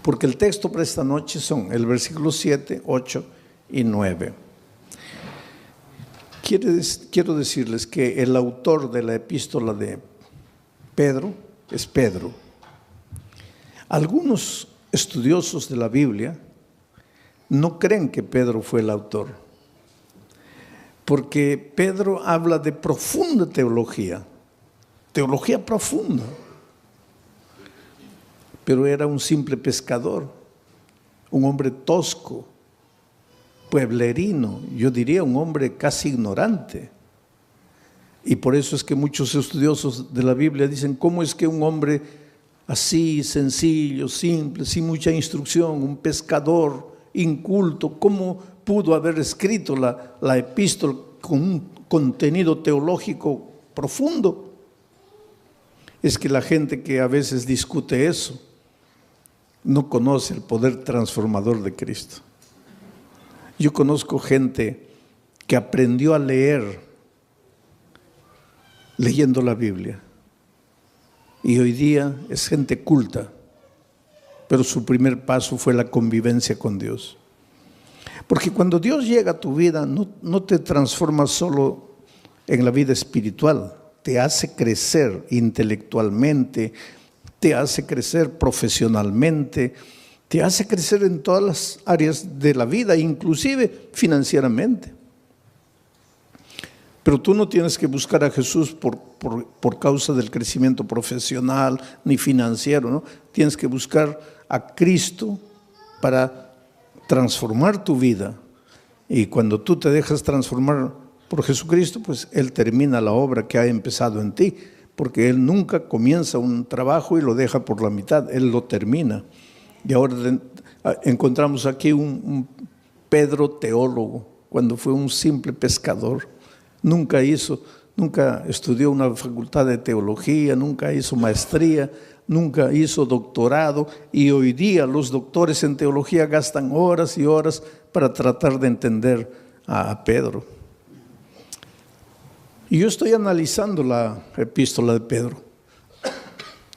Porque el texto para esta noche son el versículo 7, 8 y 9. Quiero decirles que el autor de la epístola de Pedro es Pedro. Algunos estudiosos de la Biblia no creen que Pedro fue el autor, porque Pedro habla de profunda teología profunda, pero era un simple pescador, un hombre tosco, pueblerino, yo diría un hombre casi ignorante. Y por eso es que muchos estudiosos de la Biblia dicen, ¿cómo es que un hombre así, sencillo, simple, sin mucha instrucción, un pescador inculto, cómo pudo haber escrito la epístola con un contenido teológico profundo? Es que la gente que a veces discute eso no conoce el poder transformador de Cristo. Yo conozco gente que aprendió a leer leyendo la Biblia y hoy día es gente culta, pero su primer paso fue la convivencia con Dios. Porque cuando Dios llega a tu vida no te transforma solo en la vida espiritual, te hace crecer intelectualmente, te hace crecer profesionalmente, te hace crecer en todas las áreas de la vida, inclusive financieramente. Pero tú no tienes que buscar a Jesús por causa del crecimiento profesional ni financiero, ¿no? Tienes que buscar a Cristo para transformar tu vida. Y cuando tú te dejas transformar por Jesucristo, pues Él termina la obra que ha empezado en ti, porque Él nunca comienza un trabajo y lo deja por la mitad, Él lo termina. Y ahora encontramos aquí un Pedro teólogo, cuando fue un simple pescador. Nunca estudió una facultad de teología, nunca hizo maestría, nunca hizo doctorado, y hoy día los doctores en teología gastan horas y horas para tratar de entender a Pedro. Y yo estoy analizando la epístola de Pedro.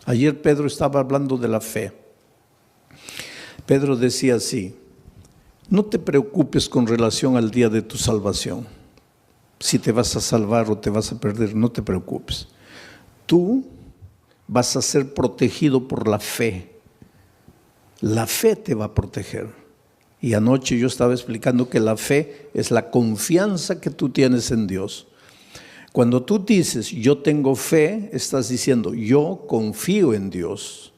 Ayer Pedro estaba hablando de la fe. Pedro decía así: no te preocupes con relación al día de tu salvación. Si te vas a salvar o te vas a perder, no te preocupes. Tú vas a ser protegido por la fe. La fe te va a proteger. Y anoche yo estaba explicando que la fe es la confianza que tú tienes en Dios. Cuando tú dices, yo tengo fe, estás diciendo, yo confío en Dios.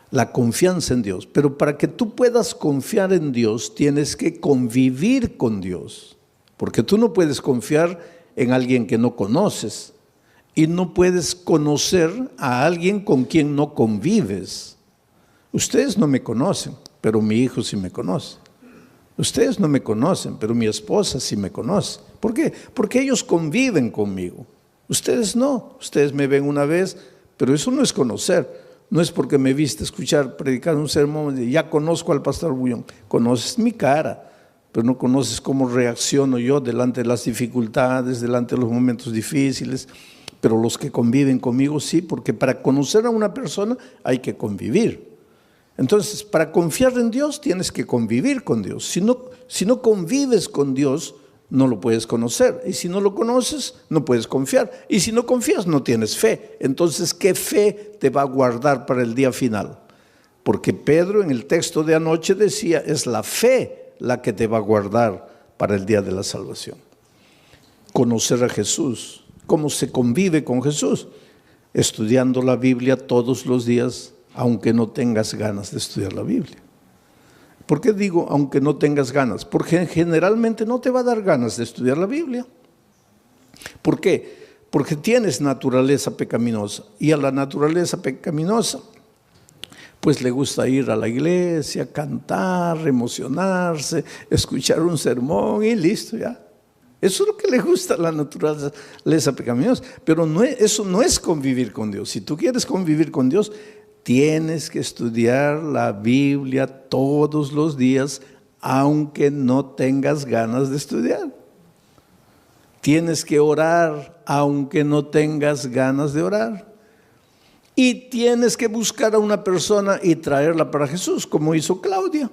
La confianza en Dios. Pero para que tú puedas confiar en Dios, tienes que convivir con Dios. Porque tú no puedes confiar en alguien que no conoces. Y no puedes conocer a alguien con quien no convives. Ustedes no me conocen, pero mi hijo sí me conoce. Ustedes no me conocen, pero mi esposa sí me conoce. ¿Por qué? Porque ellos conviven conmigo. Ustedes no. Ustedes me ven una vez, pero eso no es conocer. No es porque me viste escuchar, predicar un sermón y ya conozco al pastor Bullón. Conoces mi cara, pero no conoces cómo reacciono yo delante de las dificultades, delante de los momentos difíciles. Pero los que conviven conmigo sí, porque para conocer a una persona hay que convivir. Entonces, para confiar en Dios tienes que convivir con Dios. Si no convives con Dios, no lo puedes conocer. Y si no lo conoces, no puedes confiar. Y si no confías, no tienes fe. Entonces, ¿qué fe te va a guardar para el día final? Porque Pedro en el texto de anoche decía, es la fe la que te va a guardar para el día de la salvación. Conocer a Jesús. ¿Cómo se convive con Jesús? Estudiando la Biblia todos los días, aunque no tengas ganas de estudiar la Biblia. ¿Por qué digo aunque no tengas ganas? Porque generalmente no te va a dar ganas de estudiar la Biblia. ¿Por qué? Porque tienes naturaleza pecaminosa, y a la naturaleza pecaminosa pues le gusta ir a la iglesia, cantar, emocionarse, escuchar un sermón y listo ya. Eso es lo que le gusta a la naturaleza pecaminosa, pero eso no es convivir con Dios. Si tú quieres convivir con Dios, tienes que estudiar la Biblia todos los días, aunque no tengas ganas de estudiar. Tienes que orar, aunque no tengas ganas de orar. Y tienes que buscar a una persona y traerla para Jesús, como hizo Claudia.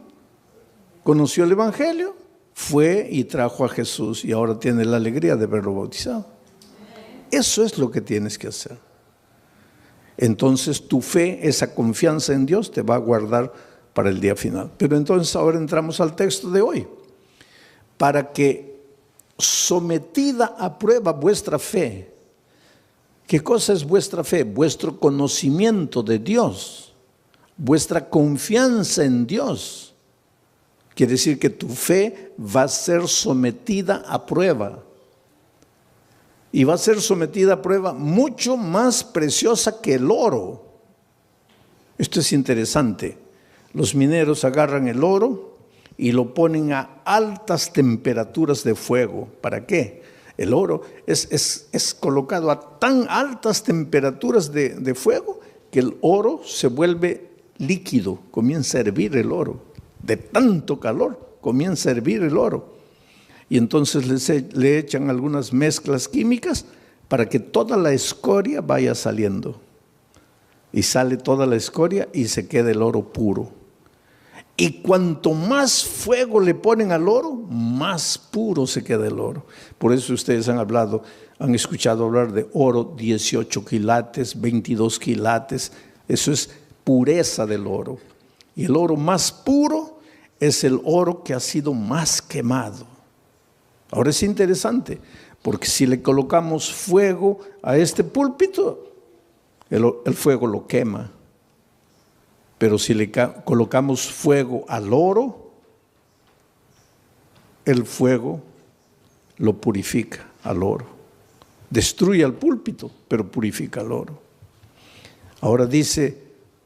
Conoció el Evangelio, fue y trajo a Jesús y ahora tiene la alegría de verlo bautizado. Eso es lo que tienes que hacer. Entonces tu fe, esa confianza en Dios te va a guardar para el día final. Pero entonces ahora entramos al texto de hoy. Para que sometida a prueba vuestra fe. ¿Qué cosa es vuestra fe? Vuestro conocimiento de Dios, vuestra confianza en Dios. Quiere decir que tu fe va a ser sometida a prueba. Y va a ser sometida a prueba mucho más preciosa que el oro. Esto es interesante. Los mineros agarran el oro y lo ponen a altas temperaturas de fuego. ¿Para qué? El oro es colocado a tan altas temperaturas de fuego que el oro se vuelve líquido, comienza a hervir el oro. De tanto calor comienza a hervir el oro. Y entonces le echan algunas mezclas químicas para que toda la escoria vaya saliendo. Y sale toda la escoria y se queda el oro puro. Y cuanto más fuego le ponen al oro, más puro se queda el oro. Por eso ustedes han escuchado hablar de oro 18 quilates, 22 quilates. Eso es pureza del oro. Y el oro más puro es el oro que ha sido más quemado. Ahora es interesante, porque si le colocamos fuego a este púlpito, el fuego lo quema. Pero si le colocamos fuego al oro, el fuego lo purifica al oro. Destruye al púlpito, pero purifica al oro. Ahora dice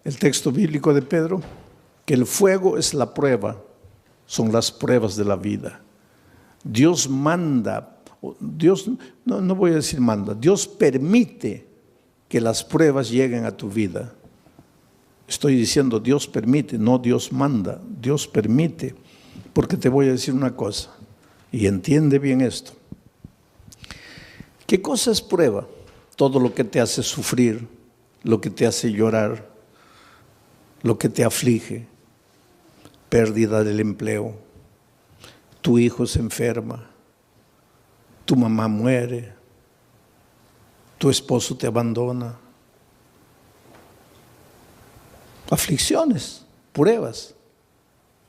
el texto bíblico de Pedro que el fuego es la prueba, son las pruebas de la vida. Dios manda, no voy a decir manda, Dios permite que las pruebas lleguen a tu vida. Estoy diciendo Dios permite, no Dios manda, Dios permite. Porque te voy a decir una cosa, y entiende bien esto. ¿Qué cosa es prueba? Todo lo que te hace sufrir, lo que te hace llorar, lo que te aflige, pérdida del empleo, tu hijo se enferma, tu mamá muere, tu esposo te abandona. Aflicciones, pruebas,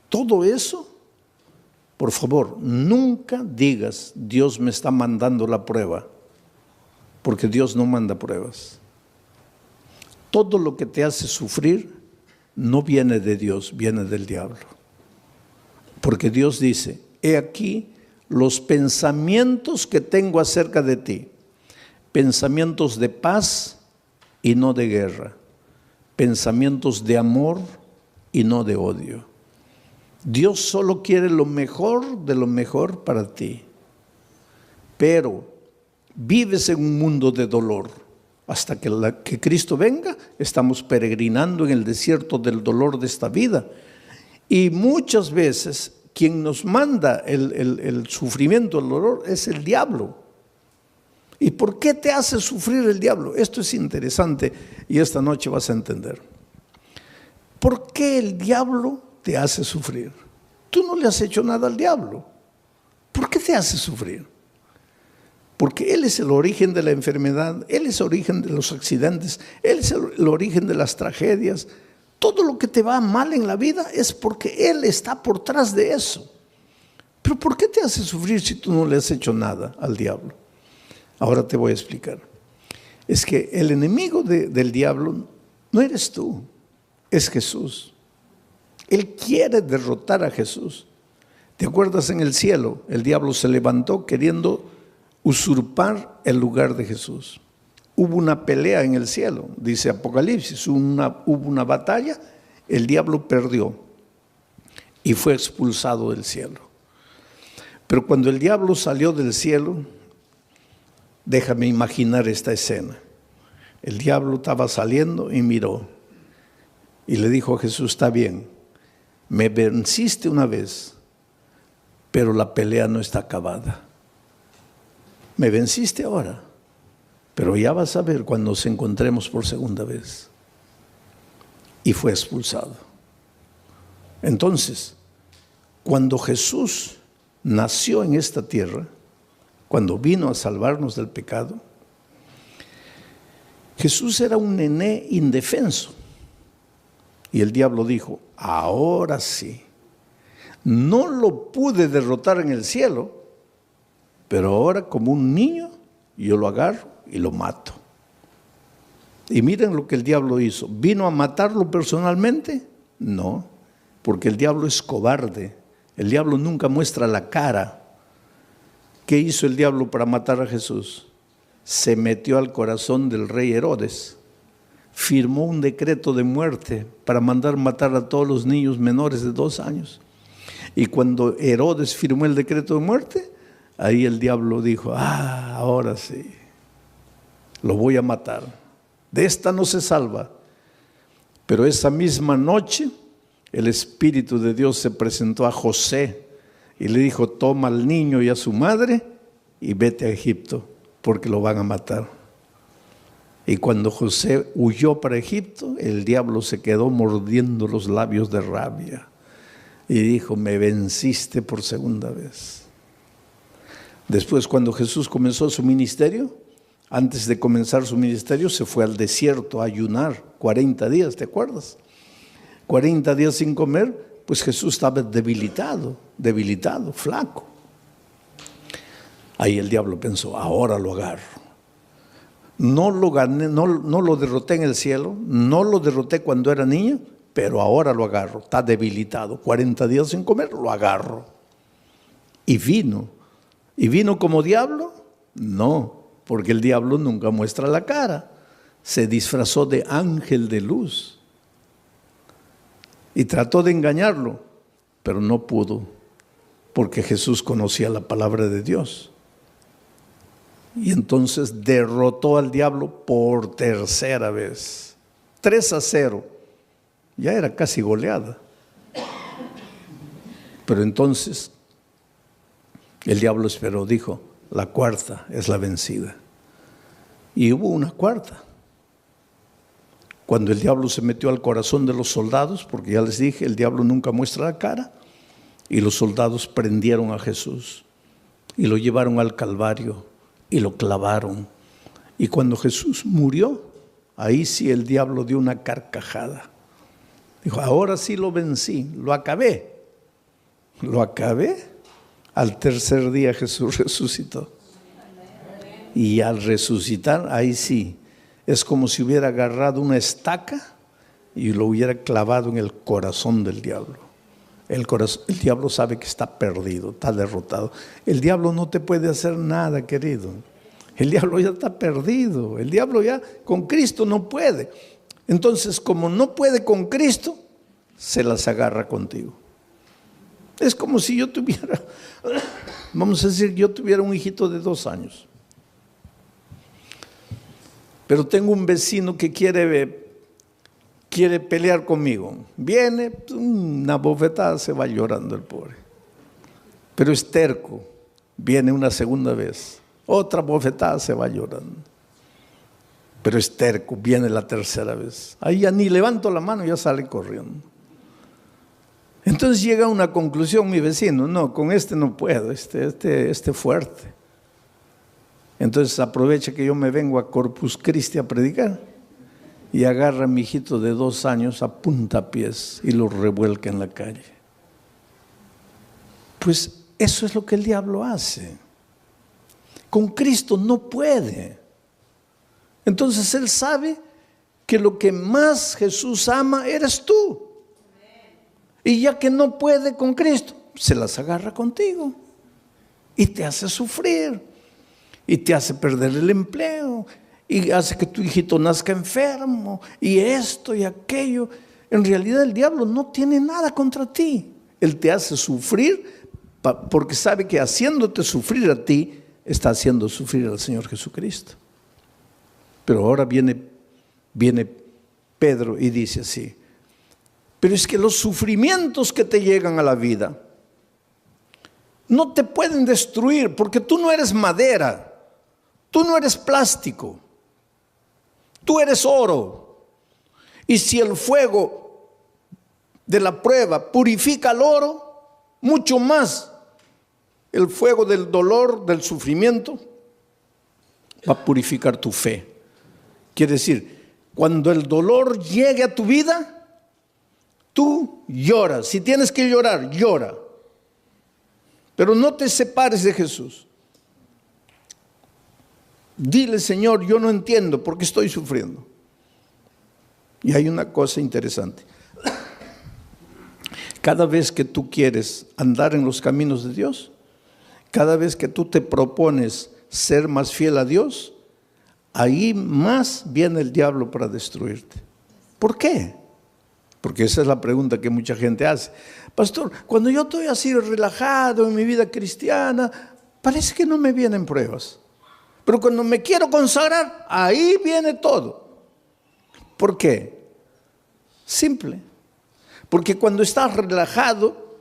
todo eso, por favor, nunca digas Dios me está mandando la prueba, porque Dios no manda pruebas. Todo lo que te hace sufrir no viene de Dios, viene del diablo. Porque Dios dice, he aquí los pensamientos que tengo acerca de ti, pensamientos de paz y no de guerra. Pensamientos de amor y no de odio. Dios solo quiere lo mejor de lo mejor para ti. Pero vives en un mundo de dolor. Hasta que Cristo venga, estamos peregrinando en el desierto del dolor de esta vida. Y muchas veces quien nos manda el sufrimiento, el dolor, es el diablo. ¿Y por qué te hace sufrir el diablo? Esto es interesante y esta noche vas a entender. ¿Por qué el diablo te hace sufrir? Tú no le has hecho nada al diablo. ¿Por qué te hace sufrir? Porque él es el origen de la enfermedad, él es el origen de los accidentes, él es el origen de las tragedias. Todo lo que te va mal en la vida es porque él está por detrás de eso. Pero ¿por qué te hace sufrir si tú no le has hecho nada al diablo? Ahora te voy a explicar. Es que el enemigo del diablo no eres tú, es Jesús. Él quiere derrotar a Jesús. ¿Te acuerdas en el cielo? El diablo se levantó queriendo usurpar el lugar de Jesús. Hubo una pelea en el cielo, dice Apocalipsis, hubo una batalla, el diablo perdió y fue expulsado del cielo. Pero cuando el diablo salió del cielo, déjame imaginar esta escena. El diablo estaba saliendo y miró y le dijo a Jesús, está bien, me venciste una vez, pero la pelea no está acabada. Me venciste ahora, pero ya vas a ver cuando nos encontremos por segunda vez. y fue expulsado. Entonces, cuando Jesús nació en esta tierra, cuando vino a salvarnos del pecado, Jesús era un nené indefenso. Y el diablo dijo, ahora sí, no lo pude derrotar en el cielo, pero ahora como un niño yo lo agarro y lo mato. Y miren lo que el diablo hizo. ¿Vino a matarlo personalmente? No, porque el diablo es cobarde. El diablo nunca muestra la cara. ¿Qué hizo el diablo para matar a Jesús? Se metió al corazón del rey Herodes. Firmó un decreto de muerte para mandar matar a todos los niños menores de 2 años. Y cuando Herodes firmó el decreto de muerte, ahí el diablo dijo, ahora sí, lo voy a matar. De esta no se salva. Pero esa misma noche, el Espíritu de Dios se presentó a José y le dijo, toma al niño y a su madre y vete a Egipto, porque lo van a matar. Y cuando José huyó para Egipto, el diablo se quedó mordiendo los labios de rabia y dijo, me venciste por segunda vez. Después, cuando Jesús comenzó su ministerio, antes de comenzar su ministerio, se fue al desierto a ayunar 40 días, ¿te acuerdas? 40 días sin comer, pues Jesús estaba debilitado, flaco. Ahí el diablo pensó, ahora lo agarro. No lo gané, no lo derroté en el cielo, no lo derroté cuando era niño, pero ahora lo agarro, está debilitado. 40 días sin comer, lo agarro. Y vino. ¿Y vino como diablo? No, porque el diablo nunca muestra la cara. Se disfrazó de ángel de luz. Y trató de engañarlo, pero no pudo, porque Jesús conocía la palabra de Dios. Y entonces derrotó al diablo por tercera vez. 3-0. Ya era casi goleada. Pero entonces el diablo esperó, dijo, la cuarta es la vencida. Y hubo una cuarta. Cuando el diablo se metió al corazón de los soldados, porque ya les dije, el diablo nunca muestra la cara, y los soldados prendieron a Jesús y lo llevaron al Calvario y lo clavaron. Y cuando Jesús murió, ahí sí el diablo dio una carcajada. Dijo, ahora sí lo vencí, lo acabé. Lo acabé. Al tercer día Jesús resucitó. Y al resucitar, ahí sí, es como si hubiera agarrado una estaca y lo hubiera clavado en el corazón del diablo. El diablo sabe que está perdido, está derrotado. El diablo no te puede hacer nada, querido. El diablo ya está perdido. El diablo ya con Cristo no puede. Entonces, como no puede con Cristo, se las agarra contigo. Es como si yo tuviera, vamos a decir, yo tuviera un hijito de 2 años. Pero tengo un vecino que quiere pelear conmigo. Viene, una bofetada, se va llorando el pobre. Pero es terco. Viene una segunda vez. Otra bofetada, se va llorando. Pero es terco, viene la tercera vez. Ahí ya ni levanto la mano, ya sale corriendo. Entonces llega a una conclusión mi vecino, no, con este no puedo, este fuerte. Entonces aprovecha que yo me vengo a Corpus Christi a predicar y agarra a mi hijito de 2 años a puntapiés y lo revuelca en la calle. Pues eso es lo que el diablo hace. Con Cristo no puede. Entonces él sabe que lo que más Jesús ama eres tú. Y ya que no puede con Cristo, se las agarra contigo y te hace sufrir y te hace perder el empleo y hace que tu hijito nazca enfermo y esto y aquello. En realidad el diablo no tiene nada contra ti. Él te hace sufrir porque sabe que haciéndote sufrir a ti, está haciendo sufrir al Señor Jesucristo. Pero ahora viene Pedro y dice así, pero es que los sufrimientos que te llegan a la vida no te pueden destruir porque tú no eres madera, tú no eres plástico, tú eres oro. Y si el fuego de la prueba purifica el oro, mucho más el fuego del dolor, del sufrimiento, va a purificar tu fe. Quiere decir, cuando el dolor llegue a tu vida, tú lloras. Si tienes que llorar, llora. Pero no te separes de Jesús. Dile, Señor, yo no entiendo por qué estoy sufriendo. Y hay una cosa interesante. Cada vez que tú quieres andar en los caminos de Dios, cada vez que tú te propones ser más fiel a Dios, ahí más viene el diablo para destruirte. ¿Por qué? Porque esa es la pregunta que mucha gente hace. Pastor, cuando yo estoy así relajado en mi vida cristiana, parece que no me vienen pruebas. Pero cuando me quiero consagrar, ahí viene todo. ¿Por qué? Simple. Porque cuando estás relajado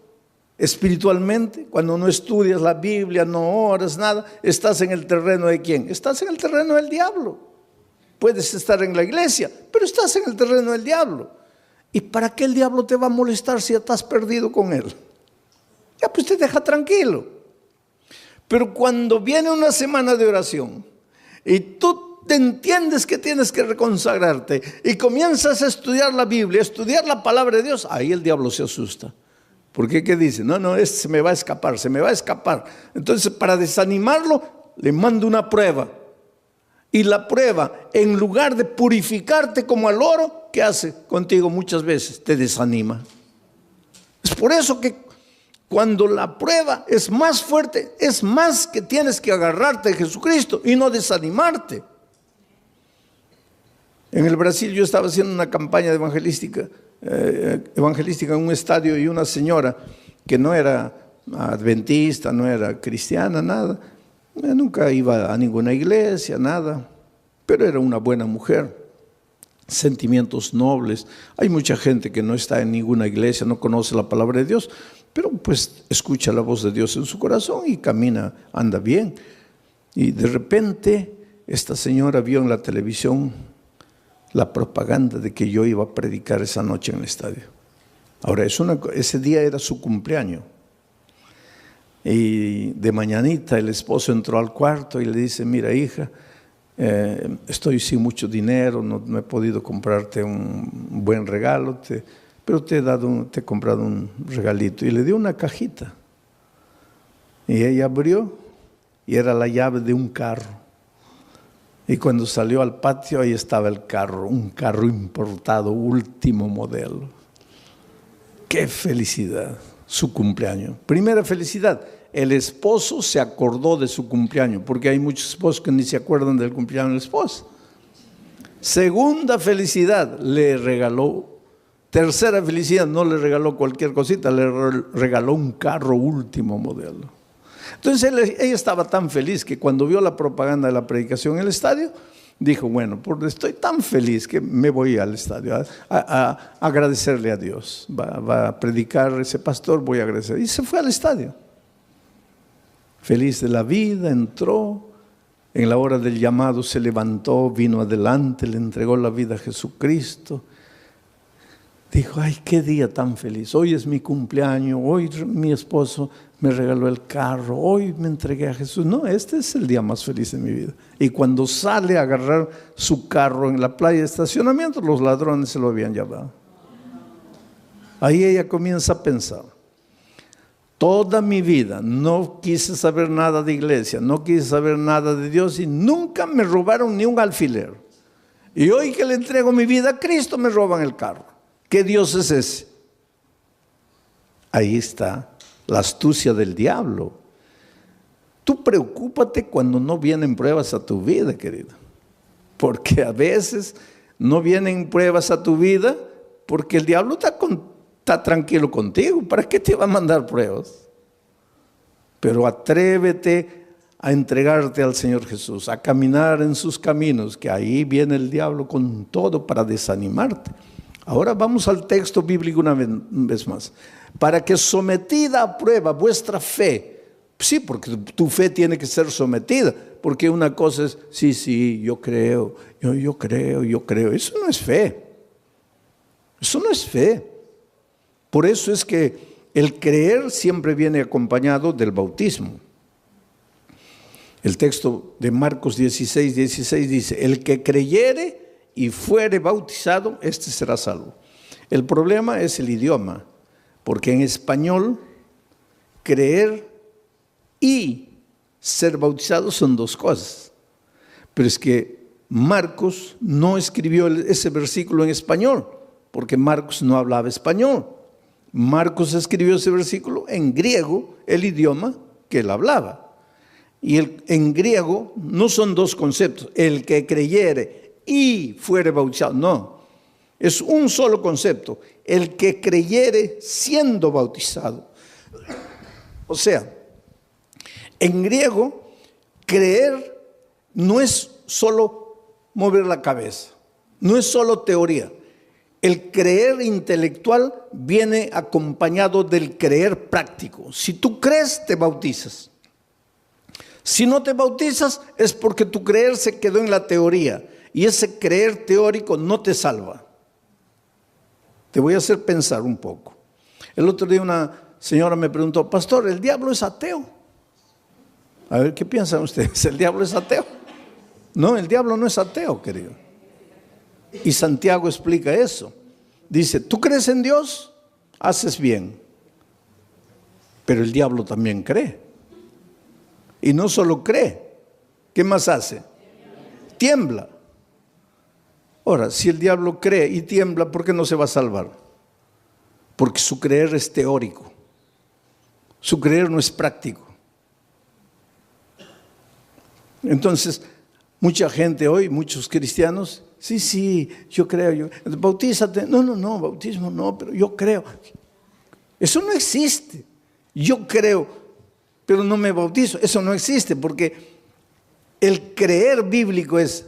espiritualmente, cuando no estudias la Biblia, no oras, nada, estás en el terreno de ¿quién? Estás en el terreno del diablo. Puedes estar en la iglesia, pero estás en el terreno del diablo. ¿Y para qué el diablo te va a molestar si ya estás perdido con él? Ya pues te deja tranquilo. Pero cuando viene una semana de oración y tú te entiendes que tienes que reconsagrarte y comienzas a estudiar la Biblia, a estudiar la palabra de Dios, ahí el diablo se asusta. Porque ¿qué dice? No, este se me va a escapar, se me va a escapar. Entonces, para desanimarlo, le mando una prueba. Y la prueba, en lugar de purificarte como al oro, ¿qué hace contigo muchas veces? Te desanima. Es por eso que cuando la prueba es más fuerte, es más que tienes que agarrarte de Jesucristo y no desanimarte. En el Brasil yo estaba haciendo una campaña evangelística en un estadio, y una señora que no era adventista, no era cristiana, nada, nunca iba a ninguna iglesia, nada, pero era una buena mujer, sentimientos nobles. Hay mucha gente que no está en ninguna iglesia, no conoce la palabra de Dios, pero pues escucha la voz de Dios en su corazón y camina, anda bien. Y de repente esta señora vio en la televisión la propaganda de que yo iba a predicar esa noche en el estadio. Ahora, ese día era su cumpleaños. Y de mañanita el esposo entró al cuarto y le dice, mira hija, estoy sin mucho dinero, no he podido comprarte un buen regalo, pero te he comprado un regalito. Y le dio una cajita. Y ella abrió y era la llave de un carro. Y cuando salió al patio, ahí estaba el carro, un carro importado, último modelo. ¡Qué felicidad! Su cumpleaños. Primera felicidad, el esposo se acordó de su cumpleaños, porque hay muchos esposos que ni se acuerdan del cumpleaños de la esposa. Segunda felicidad, le regaló. Tercera felicidad, no le regaló cualquier cosita, le regaló un carro último modelo. Entonces ella estaba tan feliz que cuando vio la propaganda de la predicación en el estadio, dijo, bueno, estoy tan feliz que me voy al estadio a agradecerle a Dios. Va a predicar ese pastor, voy a agradecer. Y se fue al estadio. Feliz de la vida, entró. En la hora del llamado se levantó, vino adelante, le entregó la vida a Jesucristo. Dijo, ay, qué día tan feliz. Hoy es mi cumpleaños, hoy mi esposo me regaló el carro, hoy me entregué a Jesús. No, este es el día más feliz de mi vida. Y cuando sale a agarrar su carro en la playa de estacionamiento, los ladrones se lo habían llevado. Ahí ella comienza a pensar, toda mi vida no quise saber nada de iglesia, no quise saber nada de Dios y nunca me robaron ni un alfiler. Y hoy que le entrego mi vida a Cristo me roban el carro. ¿Qué Dios es ese? Ahí está la astucia del diablo. Tú preocúpate cuando no vienen pruebas a tu vida, querido. Porque a veces no vienen pruebas a tu vida porque el diablo está tranquilo contigo. ¿Para qué te va a mandar pruebas? Pero atrévete a entregarte al Señor Jesús, a caminar en sus caminos, que ahí viene el diablo con todo para desanimarte. Ahora vamos al texto bíblico una vez más. Para que sometida a prueba vuestra fe, sí, porque tu fe tiene que ser sometida, porque una cosa es, sí, yo creo, yo creo. Eso no es fe. Eso no es fe. Por eso es que el creer siempre viene acompañado del bautismo. El texto de Marcos 16 dice: el que creyere y fuere bautizado, este será salvo. El problema es el idioma, porque en español creer y ser bautizado son dos cosas. Pero es que Marcos no escribió ese versículo en español, porque Marcos no hablaba español. Marcos escribió ese versículo en griego, el idioma que él hablaba. Y en griego no son dos conceptos, el que creyere y fuere bautizado, no. Es un solo concepto, el que creyere siendo bautizado. O sea, en griego, creer no es solo mover la cabeza, no es solo teoría. El creer intelectual viene acompañado del creer práctico. Si tú crees, te bautizas. Si no te bautizas, es porque tu creer se quedó en la teoría. Y ese creer teórico no te salva. Te voy a hacer pensar un poco. El otro día una señora me preguntó: pastor, ¿el diablo es ateo? A ver, ¿qué piensan ustedes? ¿El diablo es ateo? No, el diablo no es ateo, querido. Y Santiago explica eso. Dice: tú crees en Dios, haces bien. Pero el diablo también cree. Y no solo cree, ¿qué más hace? Tiembla. Ahora, si el diablo cree y tiembla, ¿por qué no se va a salvar? Porque su creer es teórico. Su creer no es práctico. Entonces, mucha gente hoy, muchos cristianos, sí, yo creo, bautízate. No, bautismo no, pero yo creo. Eso no existe. Yo creo, pero no me bautizo. Eso no existe, porque el creer bíblico es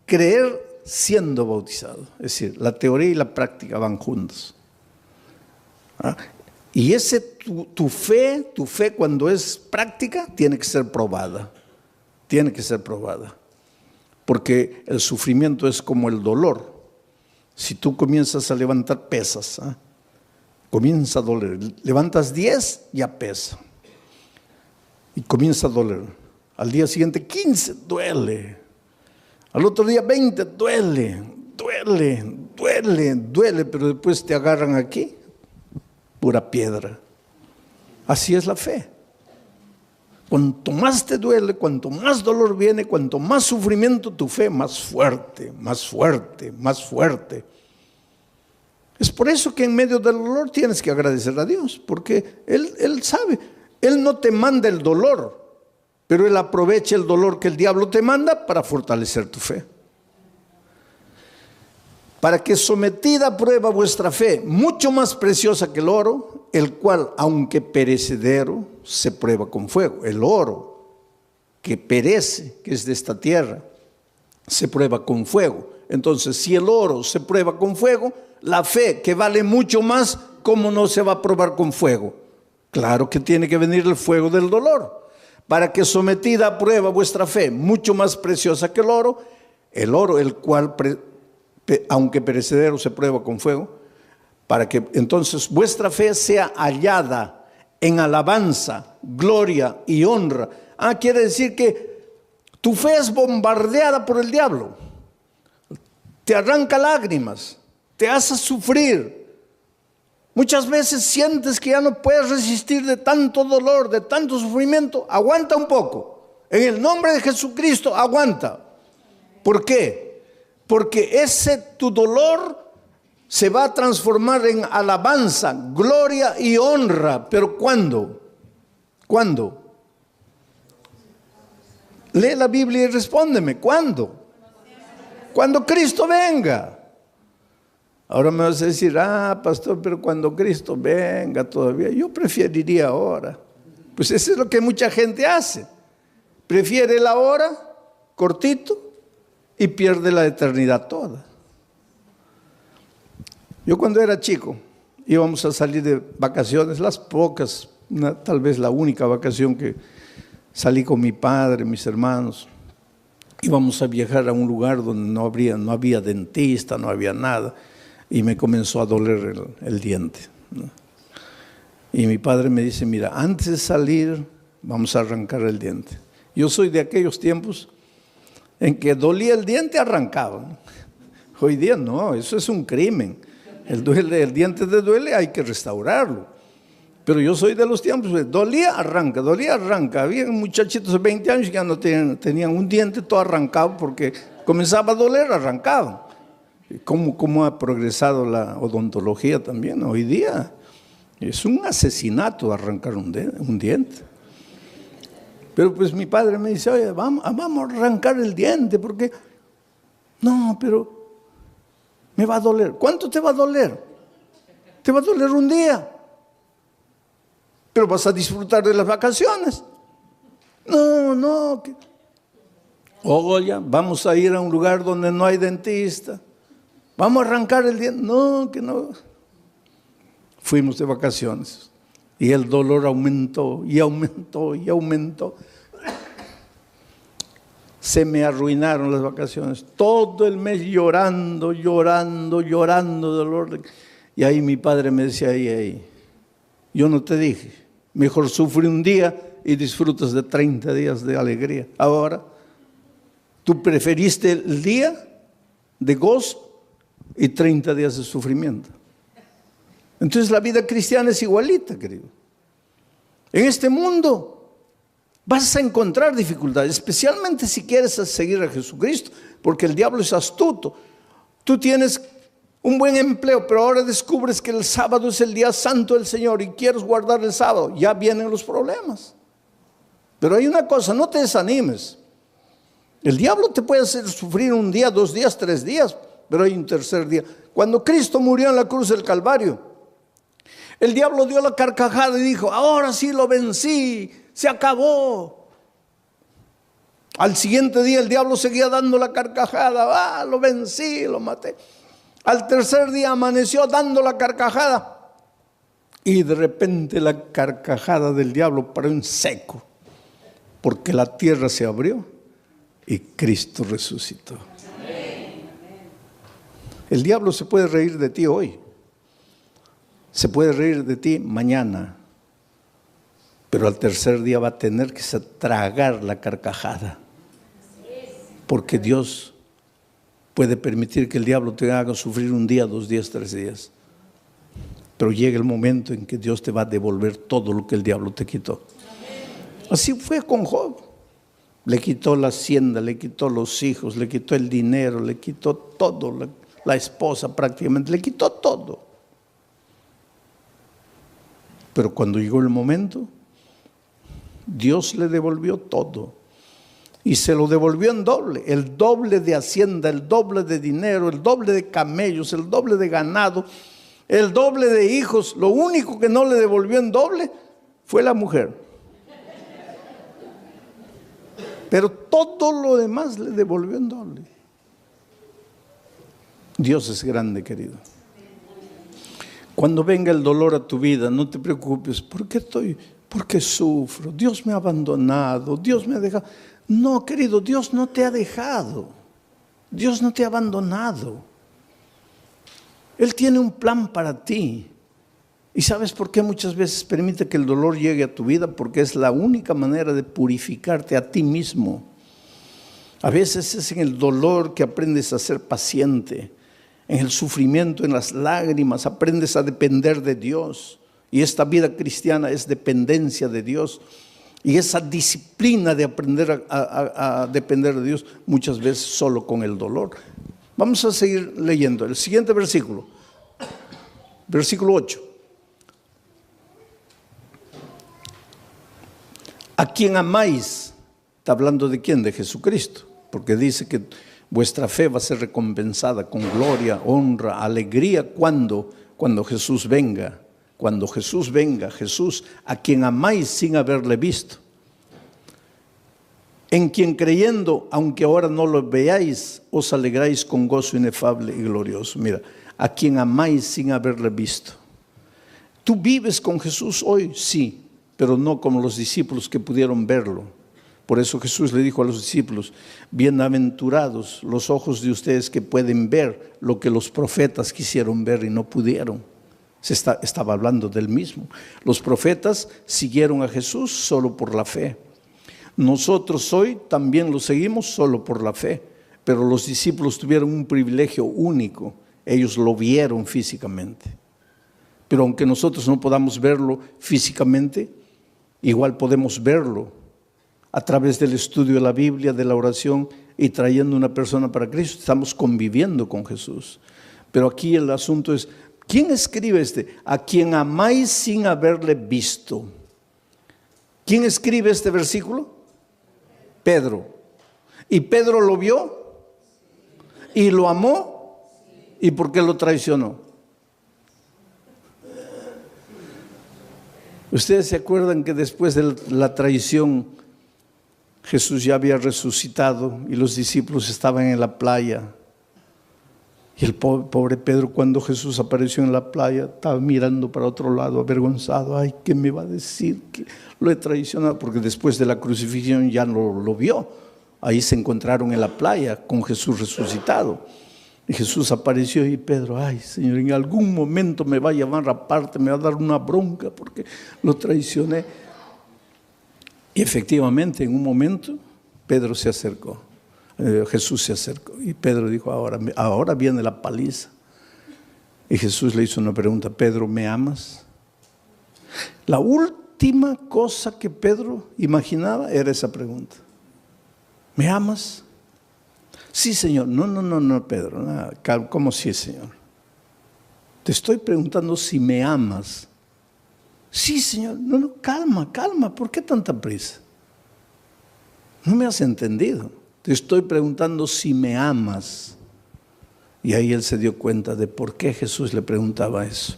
creer siendo bautizado. Es decir, la teoría y la práctica van juntos. Y tu fe cuando es práctica, tiene que ser probada. Tiene que ser probada. Porque el sufrimiento es como el dolor. Si tú comienzas a levantar pesas, comienza a doler. Levantas 10, ya pesa. Y comienza a doler. Al día siguiente 15, duele. Al otro día 20, duele, pero después te agarran aquí, pura piedra. Así es la fe. Cuanto más te duele, cuanto más dolor viene, cuanto más sufrimiento, tu fe más fuerte, más fuerte, más fuerte. Es por eso que en medio del dolor tienes que agradecer a Dios, porque Él sabe, Él no te manda el dolor, pero Él aprovecha el dolor que el diablo te manda para fortalecer tu fe. Para que sometida a prueba vuestra fe, mucho más preciosa que el oro, el cual, aunque perecedero, se prueba con fuego. El oro que perece, que es de esta tierra, se prueba con fuego. Entonces, si el oro se prueba con fuego, la fe, que vale mucho más, ¿cómo no se va a probar con fuego? Claro que tiene que venir el fuego del dolor. Para que sometida a prueba vuestra fe, mucho más preciosa que el oro, el cual, aunque perecedero, se prueba con fuego, para que entonces vuestra fe sea hallada en alabanza, gloria y honra. Quiere decir que tu fe es bombardeada por el diablo. Te arranca lágrimas, te hace sufrir. Muchas veces sientes que ya no puedes resistir de tanto dolor, de tanto sufrimiento. Aguanta un poco. En el nombre de Jesucristo, aguanta. ¿Por qué? Porque tu dolor se va a transformar en alabanza, gloria y honra. ¿Pero cuándo? ¿Cuándo? Lee la Biblia y respóndeme. ¿Cuándo? Cuando Cristo venga. Ahora me vas a decir: pastor, pero cuando Cristo venga todavía. Yo preferiría ahora. Pues eso es lo que mucha gente hace. Prefiere el ahora, cortito, y pierde la eternidad toda. Yo cuando era chico, íbamos a salir de vacaciones, las pocas, tal vez la única vacación que salí con mi padre, mis hermanos. Íbamos a viajar a un lugar donde no había dentista, no había nada. y me comenzó a doler el diente, ¿no? Y mi padre me dice, mira, antes de salir vamos a arrancar el diente. Yo soy de aquellos tiempos en que dolía el diente, arrancaba, ¿no? Hoy día no, eso es un crimen. El diente te duele, hay que restaurarlo. Pero yo soy de los tiempos, dolía, arranca, dolía, arranca. Había muchachitos de 20 años que ya no tenían un diente todo arrancado porque comenzaba a doler, arrancaban. ¿Cómo ha progresado la odontología también hoy día? Es un asesinato arrancar un diente. Pero pues mi padre me dice, oye, vamos a arrancar el diente porque... No, pero me va a doler. ¿Cuánto te va a doler? Te va a doler un día. Pero vas a disfrutar de las vacaciones. No. Oye, vamos a ir a un lugar donde no hay dentista. Vamos a arrancar el diente. No, que no. Fuimos de vacaciones y el dolor aumentó y aumentó y aumentó. Se me arruinaron las vacaciones. Todo el mes llorando dolor. Y ahí mi padre me decía, ahí, yo no te dije, mejor sufre un día y disfrutas de 30 días de alegría. Ahora, tú preferiste el día de gozo y 30 días de sufrimiento. Entonces la vida cristiana es igualita, querido. En este mundo vas a encontrar dificultades, especialmente si quieres seguir a Jesucristo, porque el diablo es astuto. Tú tienes un buen empleo, pero ahora descubres que el sábado es el día santo del Señor y quieres guardar el sábado, ya vienen los problemas. Pero hay una cosa, no te desanimes. El diablo te puede hacer sufrir un día, 2 días, 3 días, pero hay un tercer día. Cuando Cristo murió en la cruz del Calvario, el diablo dio la carcajada y dijo, ahora sí lo vencí, se acabó. Al siguiente día el diablo seguía dando la carcajada, lo vencí, lo maté. Al tercer día amaneció dando la carcajada y de repente la carcajada del diablo paró en seco, porque la tierra se abrió y Cristo resucitó. El diablo se puede reír de ti hoy. Se puede reír de ti mañana, pero al tercer día va a tener que tragar la carcajada, porque Dios puede permitir que el diablo te haga sufrir un día, 2 días, 3 días, pero llega el momento en que Dios te va a devolver todo lo que el diablo te quitó. Así fue con Job. Le quitó la hacienda, le quitó los hijos, le quitó el dinero, le quitó todo, la esposa prácticamente, le quitó todo. Pero cuando llegó el momento, Dios le devolvió todo. Y se lo devolvió en doble. El doble de hacienda, el doble de dinero, el doble de camellos, el doble de ganado, el doble de hijos. Lo único que no le devolvió en doble fue la mujer. Pero todo lo demás le devolvió en doble. Dios es grande, querido. Cuando venga el dolor a tu vida, no te preocupes. ¿Por qué sufro? Dios me ha abandonado, Dios me ha dejado. No, querido, Dios no te ha dejado. Dios no te ha abandonado. Él tiene un plan para ti. ¿Y sabes por qué muchas veces permite que el dolor llegue a tu vida? Porque es la única manera de purificarte a ti mismo. A veces es en el dolor que aprendes a ser paciente. En el sufrimiento, en las lágrimas, aprendes a depender de Dios. Y esta vida cristiana es dependencia de Dios. Y esa disciplina de aprender a depender de Dios, muchas veces solo con el dolor. Vamos a seguir leyendo. El siguiente versículo. Versículo 8. A quien amáis, está hablando de quién, de Jesucristo, porque dice que vuestra fe va a ser recompensada con gloria, honra, alegría, cuando Jesús venga. Cuando Jesús venga, Jesús, a quien amáis sin haberle visto. En quien creyendo, aunque ahora no lo veáis, os alegráis con gozo inefable y glorioso. Mira, a quien amáis sin haberle visto. ¿Tú vives con Jesús hoy? Sí, pero no como los discípulos que pudieron verlo. Por eso Jesús le dijo a los discípulos: bienaventurados los ojos de ustedes que pueden ver lo que los profetas quisieron ver y no pudieron. Estaba hablando del mismo. Los profetas siguieron a Jesús solo por la fe. Nosotros hoy también lo seguimos solo por la fe, pero los discípulos tuvieron un privilegio único. Ellos lo vieron físicamente. Pero aunque nosotros no podamos verlo físicamente, igual podemos verlo a través del estudio de la Biblia, de la oración y trayendo una persona para Cristo. Estamos conviviendo con Jesús. Pero aquí el asunto es, ¿quién escribe a quien amáis sin haberle visto? ¿Quién escribe este versículo? Pedro. ¿Y Pedro lo vio? ¿Y lo amó? ¿Y por qué lo traicionó? Ustedes se acuerdan que después de la traición Jesús ya había resucitado y los discípulos estaban en la playa. Y el pobre Pedro, cuando Jesús apareció en la playa, estaba mirando para otro lado, avergonzado. Ay, ¿qué me va a decir? Que lo he traicionado, porque después de la crucifixión ya no lo vio. Ahí se encontraron en la playa con Jesús resucitado. Y Jesús apareció y Pedro: ay, Señor, en algún momento me va a llamar aparte, me va a dar una bronca porque lo traicioné. Y efectivamente, en un momento, Pedro se acercó. Jesús se acercó y Pedro dijo: ahora viene la paliza. Y Jesús le hizo una pregunta: Pedro, ¿me amas? La última cosa que Pedro imaginaba era esa pregunta: ¿me amas? Sí, Señor. No, Pedro. ¿Cómo sí, Señor? Te estoy preguntando si me amas. Sí, Señor. No, calma. ¿Por qué tanta prisa? No me has entendido. Te estoy preguntando si me amas. Y ahí él se dio cuenta de por qué Jesús le preguntaba eso.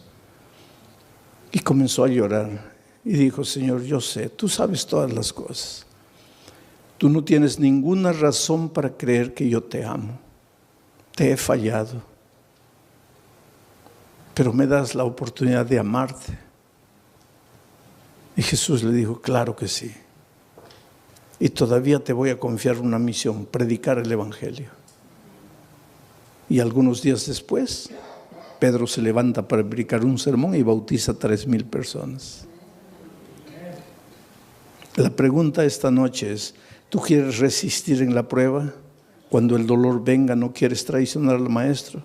Y comenzó a llorar. Y dijo: Señor, yo sé, tú sabes todas las cosas. Tú no tienes ninguna razón para creer que yo te amo. Te he fallado. Pero me das la oportunidad de amarte. Y Jesús le dijo: claro que sí. Y todavía te voy a confiar una misión: predicar el Evangelio. Y algunos días después, Pedro se levanta para predicar un sermón y bautiza a 3,000 personas. La pregunta esta noche es: ¿tú quieres resistir en la prueba? Cuando el dolor venga, ¿no quieres traicionar al Maestro?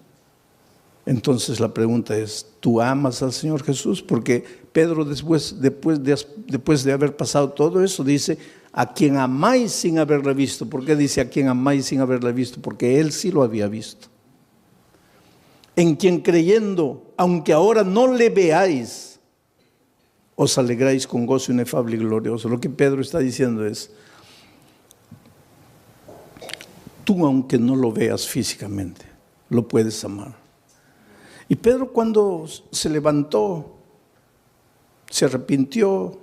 Entonces la pregunta es: ¿tú amas al Señor Jesús? Porque Pedro después de haber pasado todo eso dice: a quien amáis sin haberle visto. ¿Por qué dice a quien amáis sin haberle visto? Porque él sí lo había visto. En quien creyendo, aunque ahora no le veáis, os alegráis con gozo inefable y glorioso. Lo que Pedro está diciendo es: tú, aunque no lo veas físicamente, lo puedes amar. Y Pedro, cuando se levantó, se arrepintió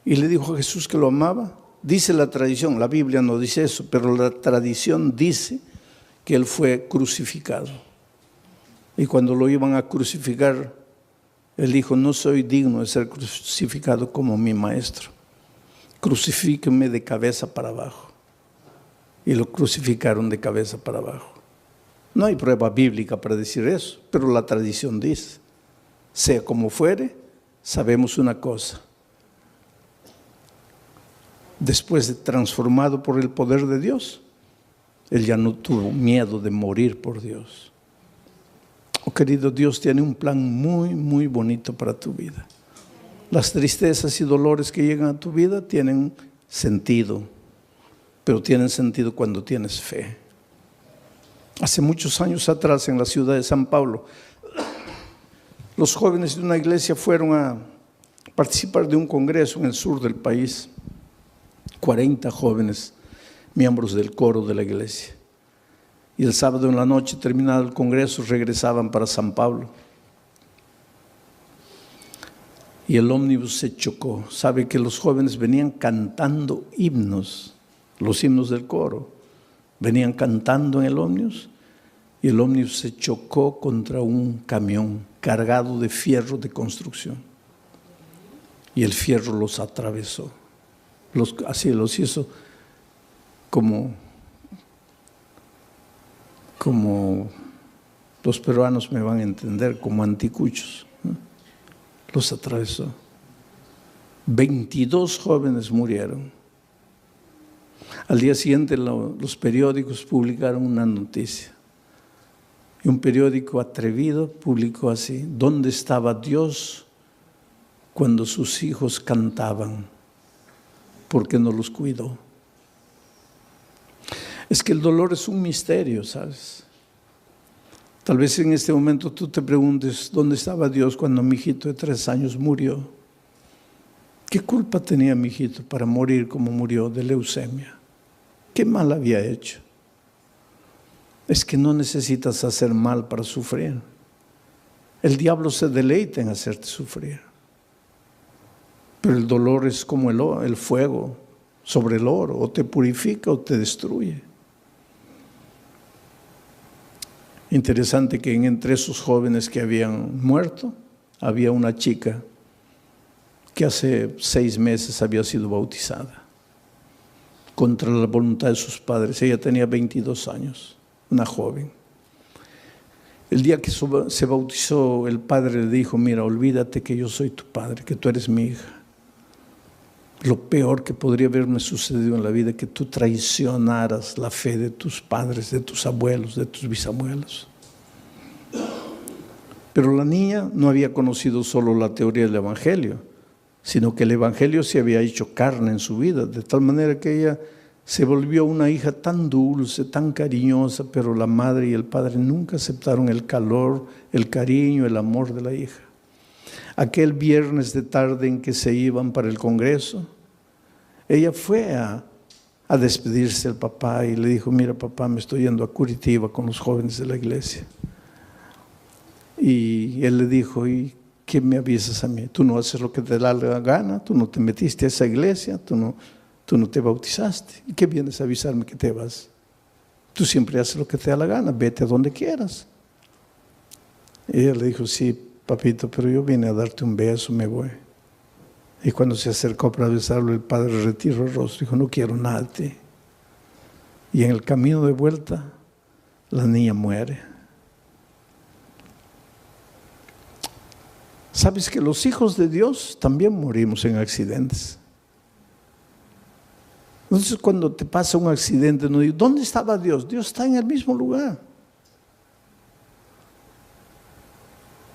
y le dijo a Jesús que lo amaba. Dice la tradición, la Biblia no dice eso, pero la tradición dice que él fue crucificado. Y cuando lo iban a crucificar, él dijo: no soy digno de ser crucificado como mi Maestro. Crucifíquenme de cabeza para abajo. Y lo crucificaron de cabeza para abajo. No hay prueba bíblica para decir eso, pero la tradición dice. Sea como fuere, sabemos una cosa: después de transformado por el poder de Dios, él ya no tuvo miedo de morir por Dios. Oh, querido, Dios tiene un plan muy, muy bonito para tu vida. Las tristezas y dolores que llegan a tu vida tienen sentido, pero tienen sentido cuando tienes fe. Hace muchos años atrás, en la ciudad de San Pablo, los jóvenes de una iglesia fueron a participar de un congreso en el sur del país. 40 jóvenes, miembros del coro de la iglesia. Y el sábado en la noche, terminado el congreso, regresaban para San Pablo. Y el ómnibus se chocó. Sabe que los jóvenes venían cantando himnos, los himnos del coro. Venían cantando en el ómnibus y el ómnibus se chocó contra un camión cargado de fierro de construcción. Y el fierro los atravesó. Así los hizo como los peruanos me van a entender, como anticuchos, ¿no? Los atravesó. 22 jóvenes murieron. Al día siguiente los periódicos publicaron una noticia. Y un periódico atrevido publicó así: ¿dónde estaba Dios cuando sus hijos cantaban? ¿Por qué no los cuidó? Es que el dolor es un misterio, ¿sabes? Tal vez en este momento tú te preguntes, ¿dónde estaba Dios cuando mi hijito de 3 años murió? ¿Qué culpa tenía mi hijito para morir como murió de leucemia? ¿Qué mal había hecho? Es que no necesitas hacer mal para sufrir. El diablo se deleita en hacerte sufrir. Pero el dolor es como el fuego sobre el oro, o te purifica o te destruye. Interesante que entre esos jóvenes que habían muerto, había una chica que hace 6 meses había sido bautizada, contra la voluntad de sus padres. Ella tenía 22 años, una joven. El día que se bautizó, el padre le dijo: mira, olvídate que yo soy tu padre, que tú eres mi hija. Lo peor que podría haberme sucedido en la vida es que tú traicionaras la fe de tus padres, de tus abuelos, de tus bisabuelos. Pero la niña no había conocido solo la teoría del Evangelio, sino que el Evangelio se había hecho carne en su vida, de tal manera que ella se volvió una hija tan dulce, tan cariñosa, pero la madre y el padre nunca aceptaron el calor, el cariño, el amor de la hija. Aquel viernes de tarde en que se iban para el congreso, ella fue a despedirse del papá y le dijo: mira, papá, me estoy yendo a Curitiba con los jóvenes de la iglesia. Y él le dijo: ¿y qué me avisas a mí? Tú no haces lo que te da la gana, tú no te metiste a esa iglesia, tú no te bautizaste. ¿Y qué vienes a avisarme que te vas? Tú siempre haces lo que te da la gana, vete a donde quieras. Y ella le dijo: sí, papito, pero yo vine a darte un beso, me voy. Y cuando se acercó para besarlo, el padre retiró el rostro y dijo: no quiero nada de ti. Y en el camino de vuelta, la niña muere. ¿Sabes que los hijos de Dios también morimos en accidentes? Entonces, cuando te pasa un accidente, no digo: ¿dónde estaba Dios? Dios está en el mismo lugar.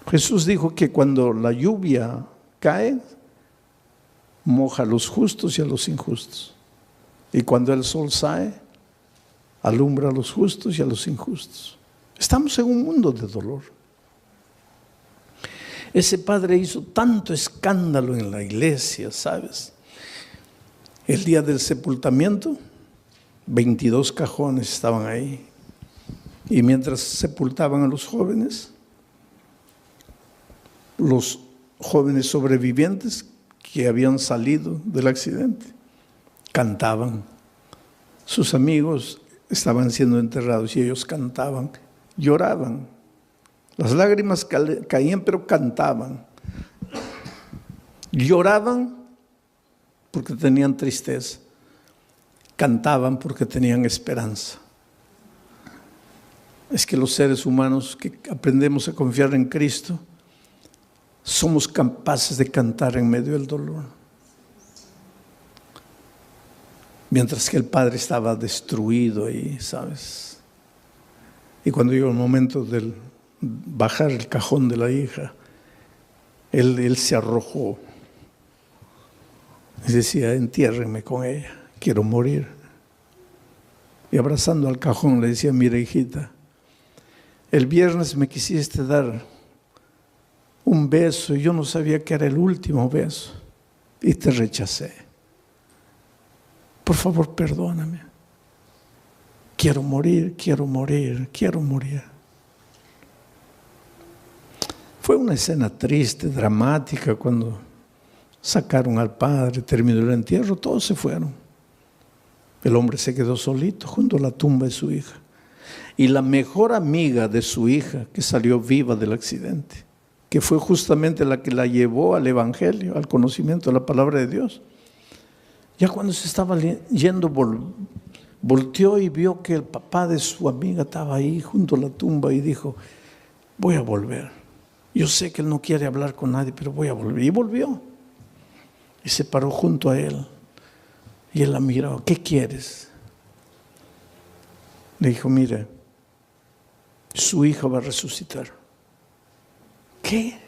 Jesús dijo que cuando la lluvia cae, moja a los justos y a los injustos. Y cuando el sol sale, alumbra a los justos y a los injustos. Estamos en un mundo de dolor. Ese padre hizo tanto escándalo en la iglesia, ¿sabes? El día del sepultamiento, 22 cajones estaban ahí. Y mientras sepultaban a los jóvenes sobrevivientes que habían salido del accidente cantaban. Sus amigos estaban siendo enterrados y ellos cantaban, lloraban. Las lágrimas caían, pero cantaban. Lloraban porque tenían tristeza. Cantaban porque tenían esperanza. Es que los seres humanos que aprendemos a confiar en Cristo somos capaces de cantar en medio del dolor. Mientras que el padre estaba destruido ahí, ¿sabes? Y cuando llegó el momento del bajar el cajón de la hija, él se arrojó y decía: entiérrenme con ella, quiero morir. Y abrazando al cajón le decía: mira, hijita, el viernes me quisiste dar un beso y yo no sabía que era el último beso y te rechacé. Por favor, perdóname. Quiero morir, quiero morir, quiero morir. Fue una escena triste, dramática, cuando sacaron al padre, terminó el entierro, todos se fueron. El hombre se quedó solito junto a la tumba de su hija. Y la mejor amiga de su hija, que salió viva del accidente, que fue justamente la que la llevó al Evangelio, al conocimiento de la palabra de Dios, Ya cuando se estaba yendo, volteó y vio que el papá de su amiga estaba ahí junto a la tumba y dijo, voy a volver. Yo sé que él no quiere hablar con nadie, pero voy a volver. Y volvió. Y se paró junto a él. Y él la miró, ¿qué quieres? Le dijo, mire, su hija va a resucitar. ¿Qué?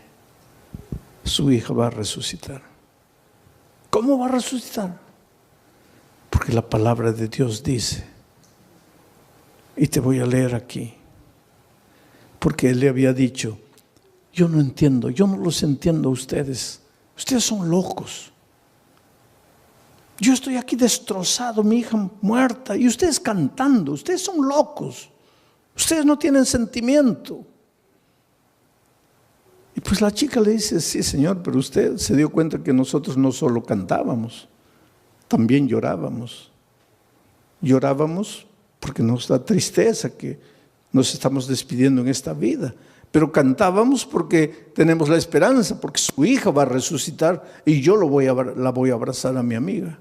Su hija va a resucitar. ¿Cómo va a resucitar? Porque la palabra de Dios dice, y te voy a leer aquí, porque él le había dicho, yo no entiendo, yo no los entiendo a ustedes, ustedes son locos. Yo estoy aquí destrozado, mi hija muerta, y ustedes cantando, ustedes son locos, ustedes no tienen sentimiento. Y pues la chica le dice, sí señor, pero usted se dio cuenta que nosotros no solo cantábamos, también llorábamos. Llorábamos porque nos da tristeza que nos estamos despidiendo en esta vida. Pero cantábamos porque tenemos la esperanza, porque su hija va a resucitar y yo la voy a abrazar a mi amiga.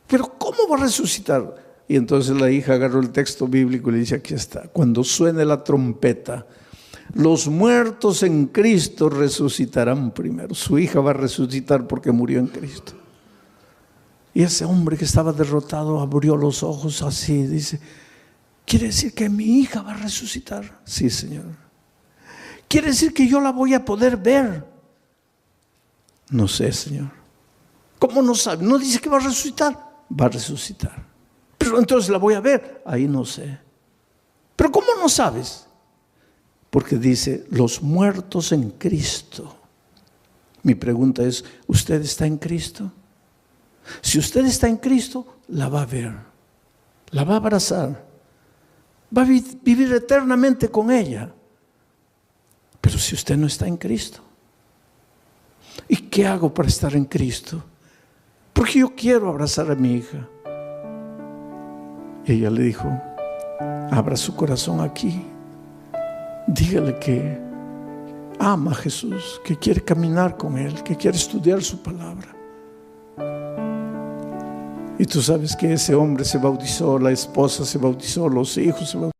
Pero ¿cómo va a resucitar? Y entonces la hija agarró el texto bíblico y le dice, aquí está, cuando suene la trompeta, los muertos en Cristo resucitarán primero. Su hija va a resucitar porque murió en Cristo. Y ese hombre que estaba derrotado abrió los ojos así, dice, ¿quiere decir que mi hija va a resucitar? Sí, Señor. ¿Quiere decir que yo la voy a poder ver? No sé, Señor. ¿Cómo no sabe? No dice que va a resucitar. Va a resucitar. Pero entonces la voy a ver. Ahí no sé. ¿Pero cómo no sabes? Porque dice, los muertos en Cristo. Mi pregunta es, ¿usted está en Cristo? Si usted está en Cristo, la va a ver, la va a abrazar, va a vivir eternamente con ella. Pero si usted no está en Cristo, ¿y qué hago para estar en Cristo? Porque yo quiero abrazar a mi hija. Y ella le dijo, abra su corazón aquí, dígale que ama a Jesús, que quiere caminar con Él, que quiere estudiar su palabra. Y tú sabes que ese hombre se bautizó, la esposa se bautizó, los hijos se bautizaron.